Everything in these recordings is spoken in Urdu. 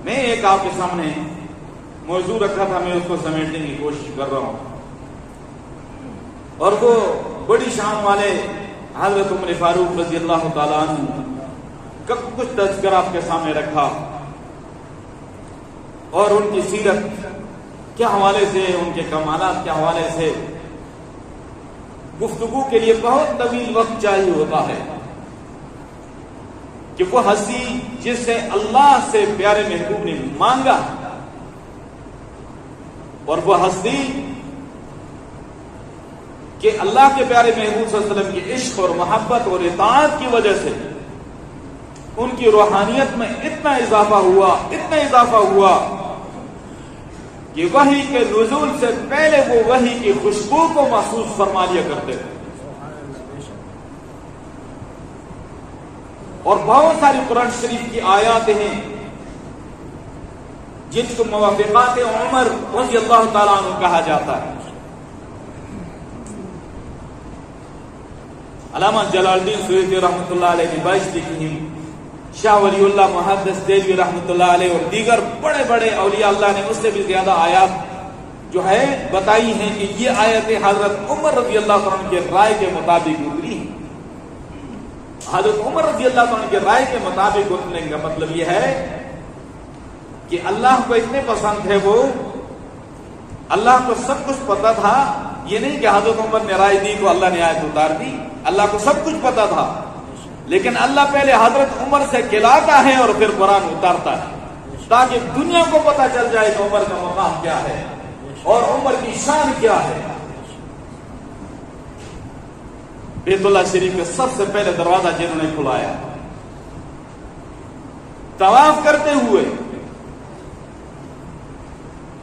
میں ایک آپ کے سامنے موضوع رکھا تھا، میں اس کو سمیٹنے کی کوشش کر رہا ہوں، اور وہ بڑی شان والے حضرت عمر فاروق رضی اللہ تعالیٰ عنہ کا کچھ تذکرہ آپ کے سامنے رکھا، اور ان کی سیرت کے حوالے سے، ان کے کمالات کے حوالے سے گفتگو کے لیے بہت طویل وقت چاہیے ہوتا ہے کہ وہ ہستی جس سے اللہ سے پیارے محبوب نے مانگا، اور وہ ہستی کہ اللہ کے پیارے محبوب صلی اللہ علیہ وسلم کی عشق اور محبت اور اطاعت کی وجہ سے ان کی روحانیت میں اتنا اضافہ ہوا کہ وحی کے نزول سے پہلے وہ وحی کی خوشبو کو محسوس فرما لیا کرتے تھے، اور بہت ساری قرآن شریف کی آیات ہیں جن کو موافقات عمر رضی اللہ تعالیٰ عنہ کہا جاتا ہے۔ علامہ جلال الدین سیوطی رحمۃ اللہ علیہ نے بائش لکھی ہیں، شاہ ولی اللہ محدث دہلوی رحمۃ اللہ علیہ اور دیگر بڑے بڑے اولیاء اللہ نے اس سے بھی زیادہ آیات جو ہے بتائی ہیں کہ یہ آیتیں حضرت عمر رضی اللہ عنہ کے رائے کے مطابق اتری ہیں۔ حضرت عمر رضی اللہ عنہ کے رائے کے مطابق اترنے کا مطلب یہ ہے کہ اللہ کو اتنے پسند ہے، وہ اللہ کو سب کچھ پتا تھا، یہ نہیں کہ حضرت عمر نے رائے دی تو اللہ نے آیت اتار دی، اللہ کو سب کچھ پتا تھا، لیکن اللہ پہلے حضرت عمر سے کھلاتا ہے اور پھر قرآن اتارتا ہے تاکہ دنیا کو پتا چل جائے کہ عمر کا مقام کیا ہے اور عمر کی شان کیا ہے۔ بیت اللہ شریف کے سب سے پہلے دروازہ جنہوں نے کھلایا، طواف کرتے ہوئے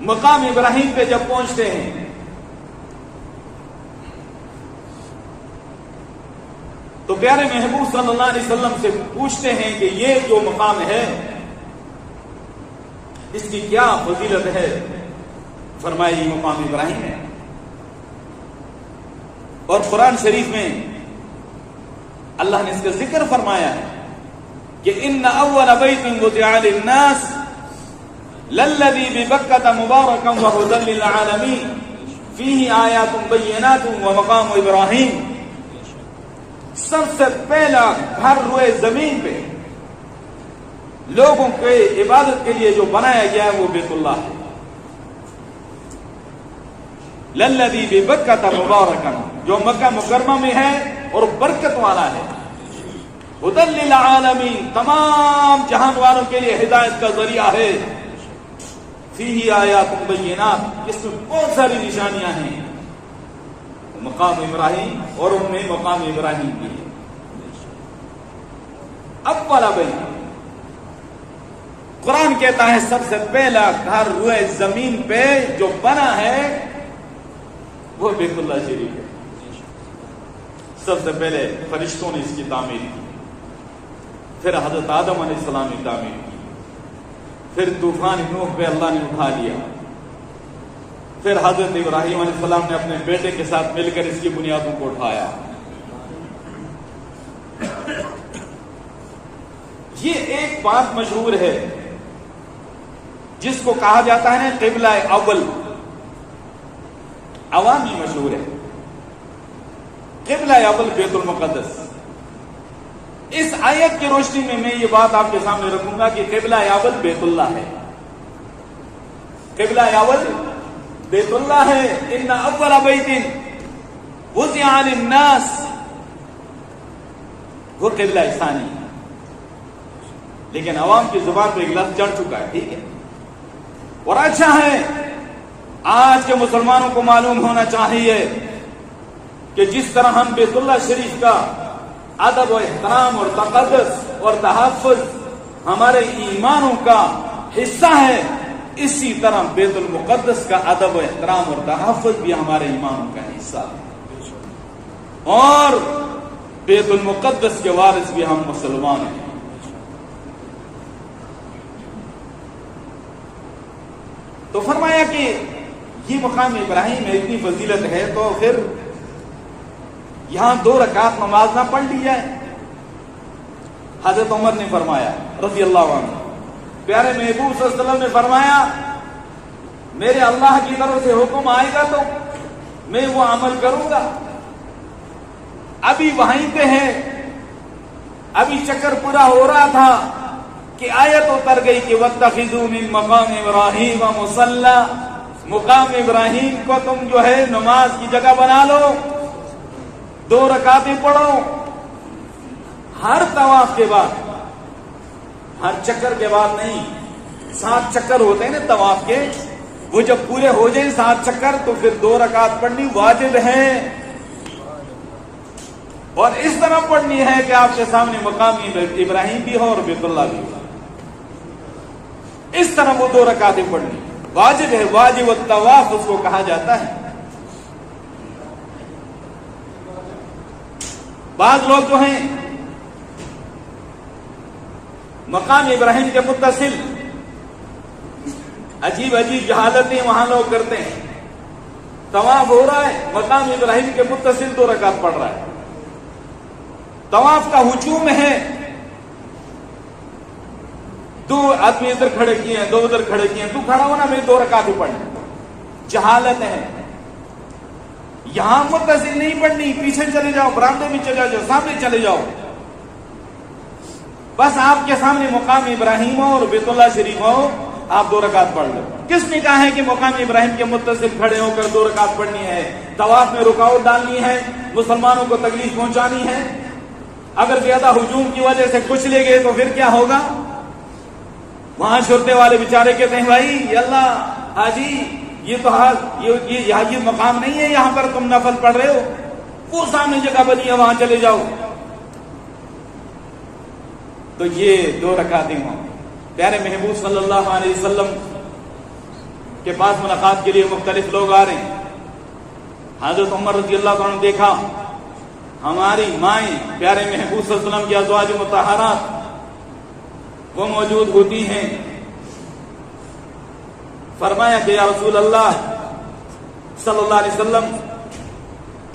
مقام ابراہیم پہ جب پہنچتے ہیں تو پیارے محبوب صلی اللہ علیہ وسلم سے پوچھتے ہیں کہ یہ جو مقام ہے اس کی کیا فضیلت ہے؟ فرمایا یہ مقام ابراہیم ہے، اور قرآن شریف میں اللہ نے اس کا ذکر فرمایا ہے کہ ان اول بیت وضع للناس للذی ببکۃ مبارکا وہدی للعالمین فیہ آیات بینات ومقام ابراہیم۔ سب سے پہلا گھر روئے زمین پہ لوگوں کے عبادت کے لیے جو بنایا گیا ہے وہ بیت اللہ ہے، للذی ببکۃ مبارکا، جو مکہ مکرمہ میں ہے اور برکت والا ہے، ہدی للعالمین، تمام جہان والوں کے لیے ہدایت کا ذریعہ ہے، فیہ آیات بینات، اس میں بہت ساری نشانیاں ہیں، مقام ابراہیم اور ان میں مقام ابراہیم بھی ہے۔ اب والا بیت، قرآن کہتا ہے سب سے پہلا گھر روئے زمین پہ جو بنا ہے وہ بیت اللہ شریف ہے۔ سب سے پہلے فرشتوں نے اس کی تعمیر کی، پھر حضرت آدم علیہ السلام نے تعمیر کی، پھر طوفان نوح پہ اللہ نے اٹھا لیا، پھر حضرت ابراہیم علیہ السلام نے اپنے بیٹے کے ساتھ مل کر اس کی بنیادوں کو اٹھایا۔ یہ ایک بات مشہور ہے جس کو کہا جاتا ہے نا قبلہ اول، عوامی مشہور ہے، قبلہ اول بیت المقدس۔ اس آیت کی روشنی میں یہ بات آپ کے سامنے رکھوں گا کہ قبلہ اول بیت اللہ ہے، قبلہ اول بیت اللہ ہے۔ ان اول بیت وضع للناس، وہ قبلہ ثانی، لیکن عوام کی زبان پہ ایک لفظ چڑھ چکا ہے، ٹھیک ہے، اور اچھا ہے آج کے مسلمانوں کو معلوم ہونا چاہیے کہ جس طرح ہم بیت اللہ شریف کا ادب و احترام اور تقدس اور تحفظ ہمارے ایمانوں کا حصہ ہے، اسی طرح بیت المقدس کا ادب و احترام اور تحفظ بھی ہمارے ایمانوں کا حصہ ہے، اور بیت المقدس کے وارث بھی ہم مسلمان ہیں۔ تو فرمایا کہ یہ مقام ابراہیم میں اتنی فضیلت ہے تو پھر یہاں 2 رکعت نماز نہ پڑھ لی جائے؟ حضرت عمر نے فرمایا رضی اللہ عنہ پیارے محبوب صلی اللہ علیہ وسلم نے فرمایا میرے اللہ کی طرف سے حکم آئے گا تو میں وہ عمل کروں گا. ابھی وہیں پہ ہے, ابھی چکر پورا ہو رہا تھا کہ آیت اتر گئی کہ وَاتَّخِذُوا مِن مَقَامِ إِبْرَاهِيمَ مُصَلًّى, مقام ابراہیم کو تم جو ہے نماز کی جگہ بنا لو, 2 رکعتیں پڑھو. ہر طواف کے بعد, ہر چکر کے بعد نہیں, 7 چکر ہوتے ہیں نا طواف کے, وہ جب پورے ہو جائیں 7 چکر تو پھر 2 رکعت پڑھنی واجب ہے. اور اس طرح پڑھنی ہے کہ آپ کے سامنے مقام ابراہیم بھی ہو اور بیت اللہ بھی ہو. اس طرح وہ 2 رکعتیں پڑھنی واجب ہے. واجب الطواف اس کو کہا جاتا ہے. بعض لوگ جو ہیں مقام ابراہیم کے متصل عجیب عجیب جہالتیں وہاں لوگ کرتے ہیں. طواف ہو رہا ہے, مقام ابراہیم کے متصل 2 رکعت پڑھ رہا ہے. طواف کا ہجوم ہے, 2 آدمی ادھر کھڑے کیے ہیں, 2 ادھر کھڑے کیے ہیں, تو کھڑا ہونا میں 2 رکعت پڑھنا. جہالت ہے. یہاں متصل نہیں پڑھنی, پیچھے چلے جاؤ, برامدے میں چلے جاؤ, سامنے چلے جاؤ. بس آپ کے سامنے مقام ابراہیم ہو اور بیت اللہ شریف ہو, آپ 2 رکعت پڑھ لو. کس نے کہا ہے کہ مقام ابراہیم کے متصل کھڑے ہو کر 2 رکعت پڑھنی ہے؟ طواف میں رکاوٹ ڈالنی ہے, مسلمانوں کو تکلیف پہنچانی ہے. اگر زیادہ ہجوم کی وجہ سے کچھ لے گئے تو پھر کیا ہوگا؟ وہاں شرطے والے بیچارے کہتے ہیں بھائی یہ اللہ حاجی یہ تو یہ مقام نہیں ہے, یہاں پر تم نفل پڑھ رہے ہو, وہ سامنے جگہ بنی ہے وہاں چلے جاؤ. تو یہ 2 رکعتیں ہوں. پیارے محبوب صلی اللہ علیہ وسلم کے پاس ملاقات کے لیے مختلف لوگ آ رہے ہیں. حضرت عمر رضی اللہ عنہ نے دیکھا ہماری مائیں پیارے محبوب صلی اللہ علیہ وسلم کی ازواج مطہرات وہ موجود ہوتی ہیں. فرمایا کہ یا رسول اللہ صلی اللہ علیہ وسلم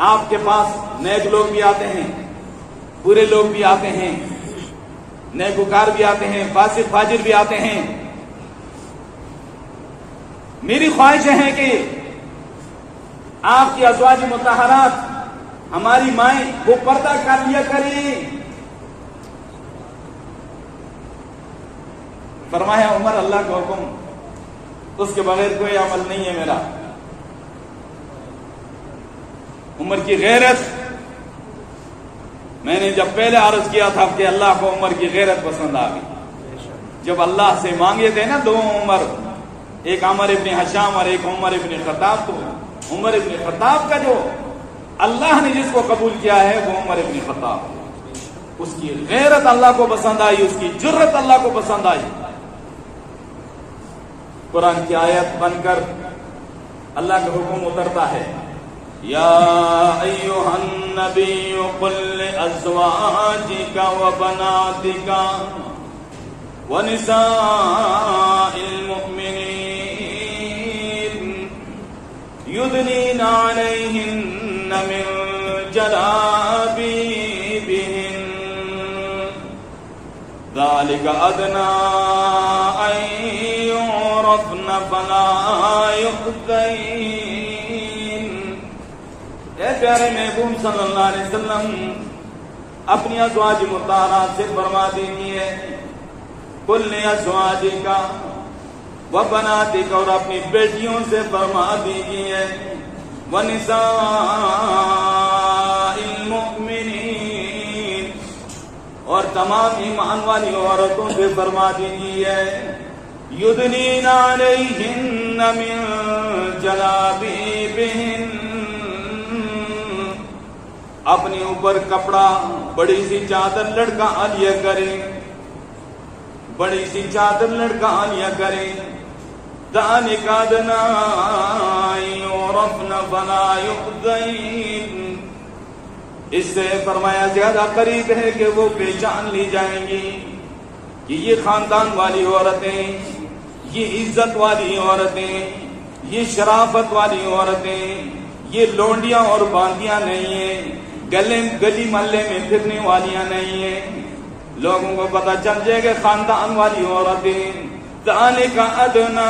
آپ کے پاس نیک لوگ بھی آتے ہیں, برے لوگ بھی آتے ہیں, نیکوکار بھی آتے ہیں, فاسق فاجر بھی آتے ہیں. میری خواہش ہے کہ آپ کی ازواج مطہرات ہماری مائیں وہ پردہ کر لیا کریں. فرمایا عمر اللہ کا حکم, اس کے بغیر کوئی عمل نہیں ہے میرا. عمر کی غیرت, میں نے جب پہلے عرض کیا تھا کہ اللہ کو عمر کی غیرت پسند آ گئی. جب اللہ سے مانگے تھے نا 2 عمر, ایک عمر ابن حشام اور ایک عمر ابن خطاب, تو عمر ابن خطاب کا جو اللہ نے جس کو قبول کیا ہے وہ عمر ابن خطاب. اس کی غیرت اللہ کو پسند آئی, اس کی جرت اللہ کو پسند آئی. قرآن کی آیت بن کر اللہ کا حکم اترتا ہے, یا ایھا النبی قل لازواجک وبناتک ونساء المؤمنین یدنین علیہن من جلابیبہن ذالک ادنی ان یعرفن فلا یؤذین. اے پیارے محبوب صلی اللہ علیہ وسلم اپنی ازواج مطہرات سے فرما دیجیے, قل لازواجک وبناتک, اور اپنی بیٹیوں سے فرما دیجیے, ونساء المؤمنین, اور تمام ایمان والی عورتوں سے فرما دیجیے, یدنین علیہن من جلابیبہن, اپنے اوپر کپڑا بڑی سی چادر لڑکا لیا کریں, بڑی سی چادر لڑکا لیا کریں. ذالک ادنی ان یعرفن فلا یؤذین, اس سے فرمایا زیادہ قریب ہے کہ وہ پہچان لی جائیں گی کہ یہ خاندان والی عورتیں, یہ عزت والی عورتیں, یہ شرافت والی عورتیں, یہ لونڈیاں اور باندیاں نہیں ہیں, گلی محلے میں پھرنے والیاں نہیں ہیں. لوگوں کو پتہ چل جائے کہ خاندان والی عورتیں, ذالک ادنی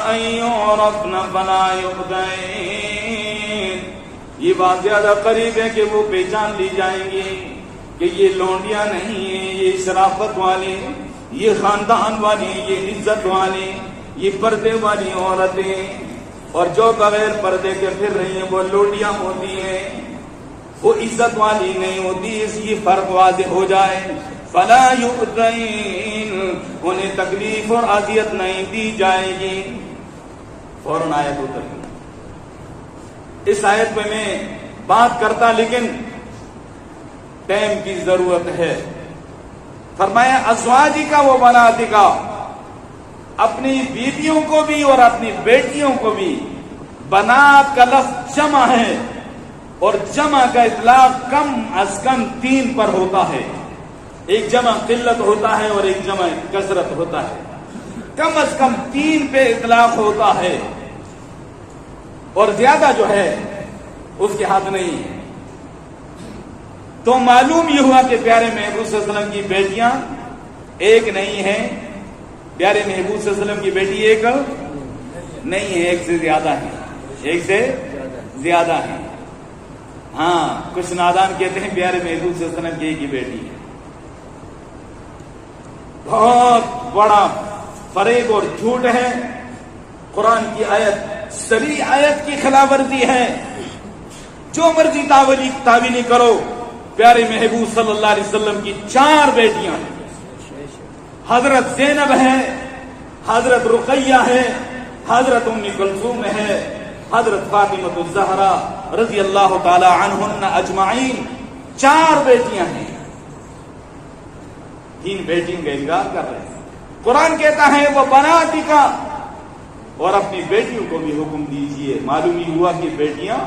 ان یعرفن فلا یؤذین، یہ بات زیادہ قریب ہے کہ وہ پہچان لی جائیں گی کہ یہ لونڈیاں نہیں ہیں، یہ شرافت والی، یہ خاندان والی، یہ عزت والی، یہ پردے والی عورتیں، اور جو بغیر پردے کے پھر رہی ہیں وہ لونڈیاں ہوتی ہیں، وہ عزت والی نہیں ہوتی، اس یہ فرق واضح ہو جائے۔ فلا یؤذین، انہیں تکلیف اور اذیت نہیں دی جائے گی۔ فوراً آیت اتر گئی۔ اس آیت پہ میں بات کرتا لیکن ٹائم کی ضرورت ہے۔ فرمایا ازواجک و بناتک، اپنی بیویوں کو بھی اور اپنی بیٹیوں کو بھی۔ بنات کا لفظ جمع ہے، اور جمع کا اطلاق کم از کم 3 پر ہوتا ہے۔ ایک جمع قلت ہوتا ہے اور ایک جمع کثرت ہوتا ہے، کم از کم 3 پہ اطلاق ہوتا ہے، اور زیادہ جو ہے اس کے حد نہیں ہے۔ تو معلوم یہ ہوا کہ پیارے محبوب صلی اللہ علیہ وسلم کی بیٹیاں ایک نہیں ہیں، پیارے محبوب صلی اللہ علیہ وسلم کی بیٹی ایک نہیں ہے، ایک سے زیادہ ہیں، ایک سے زیادہ ہیں۔ ہاں، کچھ نادان کہتے ہیں پیارے محبوب صلی اللہ علیہ وسلم کی ایک ہی بیٹی ہے۔ بہت بڑا فریب اور جھوٹ ہے، قرآن کی آیت صریح آیت کی خلاف ورزی ہے۔ جو مرضی تعویلی کرو، پیارے محبوب صلی اللہ علیہ وسلم کی 4 بیٹیاں ہیں۔ حضرت زینب ہے، حضرت رقیہ ہے، حضرت ام کلثوم ہے، حضرت فاطمہ الزہرا رضی اللہ تعالی عنہن اجمعین، 4 بیٹیاں ہیں۔ 3 بیٹیوں کا انکار کر رہے ہیں۔ قرآن کہتا ہے وہ بناتک، اور اپنی بیٹیوں کو بھی حکم دیجئے۔ معلوم ہی ہوا کہ بیٹیاں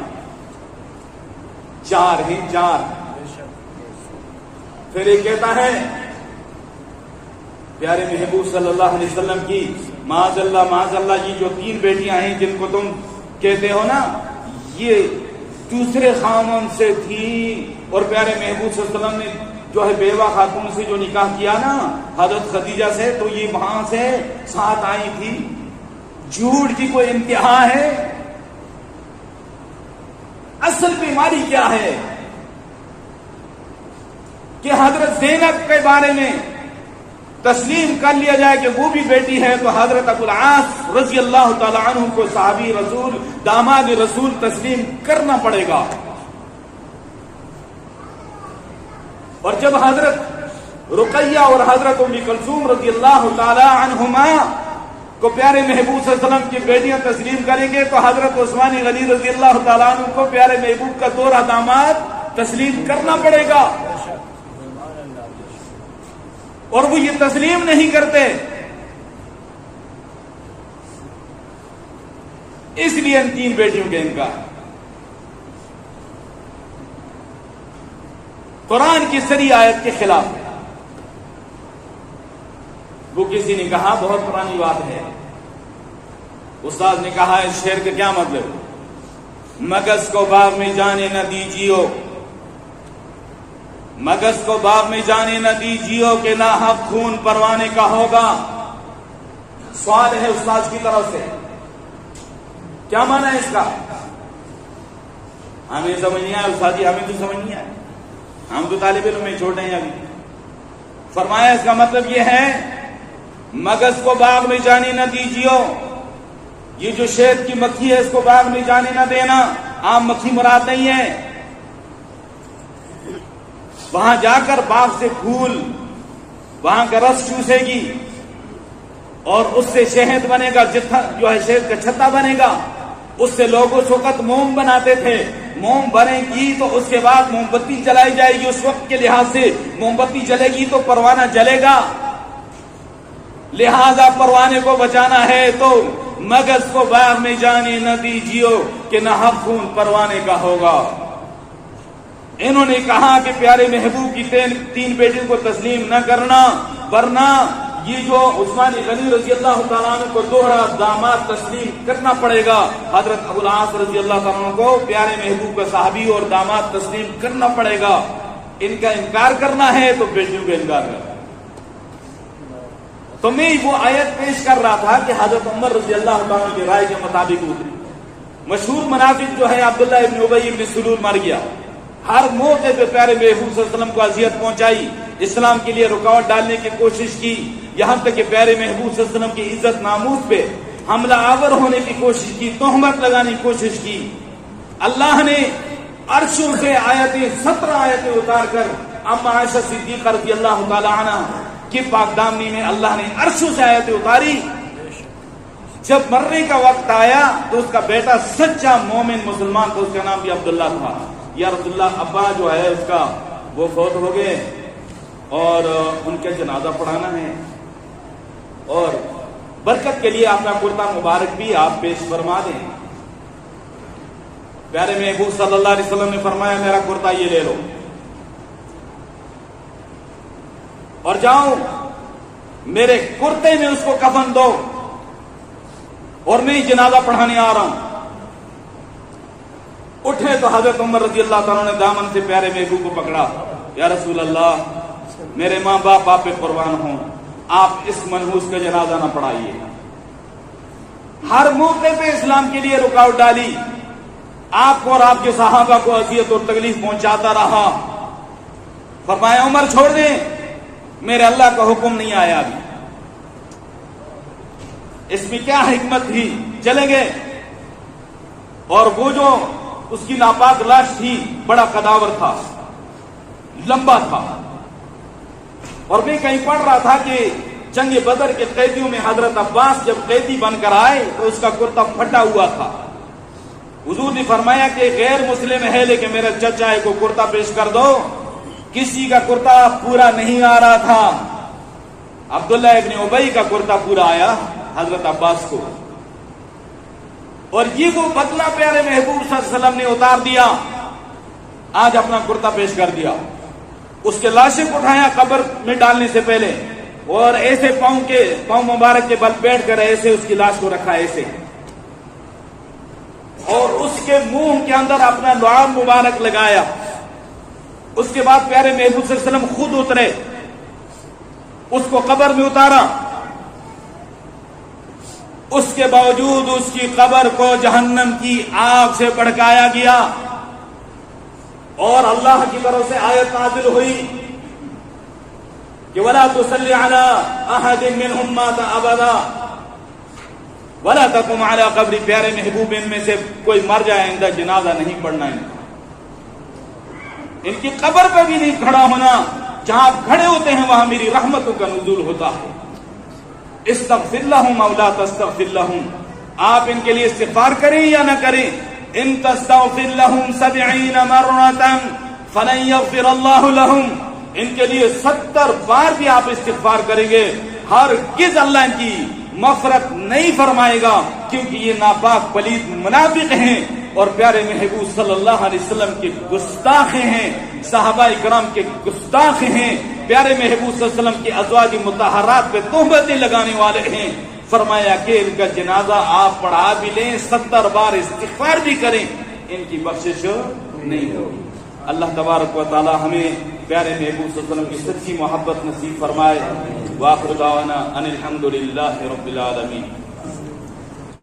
4 ہیں، 4۔ پھر یہ کہتا ہے پیارے محبوب صلی اللہ علیہ وسلم کی معاذ اللہ یہ جو 3 بیٹیاں ہیں جن کو تم کہتے ہو نا، یہ دوسرے خاندان سے تھی، اور پیارے محبوب صلی اللہ علیہ وسلم نے جو ہے بیوہ خاتون سے جو نکاح کیا نا حضرت خدیجہ سے، تو یہ وہاں سے ساتھ آئی تھی۔ جھوٹ کی کوئی انتہا ہے؟ اصل بیماری کیا ہے کہ حضرت زینب کے بارے میں تسلیم کر لیا جائے کہ وہ بھی بیٹی ہے، تو حضرت ابو العاص رضی اللہ تعالی عنہ کو صحابی رسول، داماد رسول تسلیم کرنا پڑے گا۔ اور جب حضرت رقیہ اور حضرت ام کلثوم رضی اللہ تعالی عنہما کو پیارے محبوب صلی اللہ علیہ وسلم کی بیٹیاں تسلیم کریں گے، تو حضرت عثمان غنی رضی اللہ تعالیٰ عنہ کو پیارے محبوب کا 2 داماد تسلیم کرنا پڑے گا، اور وہ یہ تسلیم نہیں کرتے۔ اس لیے ان 3 بیٹیوں کے انکار۔ قرآن کی صریح آیت کے خلاف ہے۔ وہ کسی نے کہا، بہت پرانی بات ہے، استاد نے کہا اس شعر کا کیا مطلب؟ مگس کو باغ میں جانے نہ دیجیو، مگس کو باغ میں جانے نہ دیجیو کہ ناحق خون پروانے کا ہوگا۔ سوال ہے استاد کی طرف سے، کیا معنی ہے اس کا؟ ہمیں سمجھ نہیں آیا استاد جی، ہمیں تو سمجھ نہیں آیا، ہم تو طالب علم میں چھوٹے ہیں ابھی۔ فرمایا اس کا مطلب یہ ہے مگس کو باغ میں جانے نہ دیجیو، یہ جو شہد کی مکھی ہے اس کو باغ میں جانے نہ دینا، عام مکھی مراد نہیں ہے۔ وہاں جا کر باغ سے پھول، وہاں کا رس چوسے گی، اور اس سے شہد بنے گا، جو ہے شہد کا چھتا بنے گا۔ اس سے لوگ اس وقت موم بناتے تھے، موم بنے گی تو اس کے بعد موم بتی جلائی جائے گی، اس وقت کے لحاظ سے موم بتی جلے گی تو پروانہ جلے گا، لہذا پروانے کو بچانا ہے تو مگس کو باغ میں جانے نہ دیجیو کہ ناحق خون پروانے کا ہوگا۔ انہوں نے کہا کہ پیارے محبوب کی 3 بیٹیوں کو تسلیم نہ کرنا، ورنہ یہ جو عثمان غنی رضی اللہ تعالیٰ عنہ کو 2 داماد تسلیم کرنا پڑے گا، حضرت ابو العاص رضی اللہ تعالیٰ عنہ کو پیارے محبوب کا صحابی اور داماد تسلیم کرنا پڑے گا۔ ان کا انکار کرنا ہے تو بیٹیوں کا انکار کرنا۔ تو میں وہ آیت پیش کر رہا تھا کہ حضرت عمر رضی اللہ تعالیٰ کی رائے کے مطابق اتری. مشہور منافق جو ہے عبداللہ ابن ابی ابن سلول مر گیا. ہر موقع پہ پیارے محبوب صلی اللہ علیہ وسلم کو اذیت پہنچائی, اسلام کے لیے رکاوٹ ڈالنے کی کوشش کی, یہاں تک کہ پیارے محبوب صلی اللہ علیہ وسلم کی عزت ناموس پہ حملہ آور ہونے کی کوشش کی, تہمت لگانے کی کوشش کی. اللہ نے عرشوں سے آیتیں 17 آیتیں اتار کر اما عائشہ صدیقہ رضی اللہ تعالی عنہ کی پاک دامنی میں اللہ نے عرشوں سے آیتیں اتاری. جب مرنے کا وقت آیا تو اس کا بیٹا سچا مومن مسلمان تھا, اس کا نام بھی عبداللہ تھا. یا رسول اللہ, ابا جو ہے اس کا وہ فوت ہو گئے اور ان کے جنازہ پڑھانا ہے, اور برکت کے لیے اپنا کرتا مبارک بھی آپ پیش فرما دیں. پیارے محبوب صلی اللہ علیہ وسلم نے فرمایا میرا کرتا یہ لے لو اور جاؤ میرے کرتے میں اس کو کفن دو اور میں جنازہ پڑھانے آ رہا ہوں. اٹھے تو حضرت عمر رضی اللہ تعالیٰ نے دامن سے پیارے محبوب کو پکڑا. یا رسول اللہ, میرے ماں باپ آپ پہ قربان ہوں, آپ اس منحوس کا جنازہ نہ پڑھائیے. ہر موقع پہ اسلام کے لیے رکاوٹ ڈالی, آپ کو اور آپ کے صحابہ کو اذیت اور تکلیف پہنچاتا رہا. فرمایا عمر چھوڑ دیں, میرے اللہ کا حکم نہیں آیا ابھی. اس میں کیا حکمت تھی؟ چلے گئے اور وہ جو اس کی ناپاک لاش تھی بڑا قداور تھا, لمبا تھا, اور میں کہیں پڑھ رہا تھا کہ جنگ بدر کے قیدیوں میں حضرت عباس جب قیدی بن کر آئے تو اس کا کرتا پھٹا ہوا تھا. حضور نے فرمایا کہ غیر مسلم ہے لیکن میرے چچا کو کرتا پیش کر دو. کسی کا کرتا پورا نہیں آ رہا تھا, عبداللہ ابن ابی کا کرتا پورا آیا حضرت عباس کو, اور یہ وہ بدلہ پیارے محبوب صلی اللہ علیہ وسلم نے اتار دیا. آج اپنا کرتا پیش کر دیا, اس کے لاشیں کو اٹھایا قبر میں ڈالنے سے پہلے, اور ایسے پاؤں مبارک کے بل بیٹھ کر ایسے اس کی لاش کو رکھا ایسے, اور اس کے منہ کے اندر اپنا لعاب مبارک لگایا. اس کے بعد پیارے محبوب صلی اللہ علیہ وسلم خود اترے, اس کو قبر میں اتارا. اس کے باوجود اس کی قبر کو جہنم کی آگ سے بھڑکایا گیا, اور اللہ کی طرف سے آیت نازل ہوئی کہ وَلَا تُصَلِّ عَلَىٰ أَحَدٍ مِّنْهُمْ مَاتَ أَبَدًا وَلَا تَقُمْ عَلَىٰ قَبْرِ. پیارے محبوب ان میں سے کوئی مر جائے ان کا جنازہ نہیں پڑھنا, ان کی قبر پہ بھی نہیں کھڑا ہونا. جہاں آپ کھڑے ہوتے ہیں وہاں میری رحمتوں کا نزول ہوتا ہے. استغفر لهم او لا تستغفر لهم, آپ ان کے لیے استغفار کریں یا نہ کریں. ان تستغفر لهم 70 مرة فلن يغفر الله لهم, ان کے لیے 70 بار بھی آپ استغفار کریں گے ہرگز اللہ ان کی مغفرت نہیں فرمائے گا, کیونکہ یہ ناپاک پلید منافق ہیں اور پیارے محبوب صلی اللہ علیہ وسلم کے گستاخ ہیں, صحابہ کرام کے گستاخ ہیں, پیارے محبوب صلی اللہ علیہ وسلم کی ازواج مطہرات پہ تہمتیں لگانے والے ہیں. فرمایا کہ ان کا جنازہ آپ پڑھا بھی لیں, 70 بار استغفار بھی کریں, ان کی بخشش نہیں ہوگی. اللہ تبارک و تعالی ہمیں پیارے محبوب صلی اللہ علیہ وسلم کی سچی محبت نصیب فرمائے. وآخر دعوانا ان الحمد للہ رب العالمین.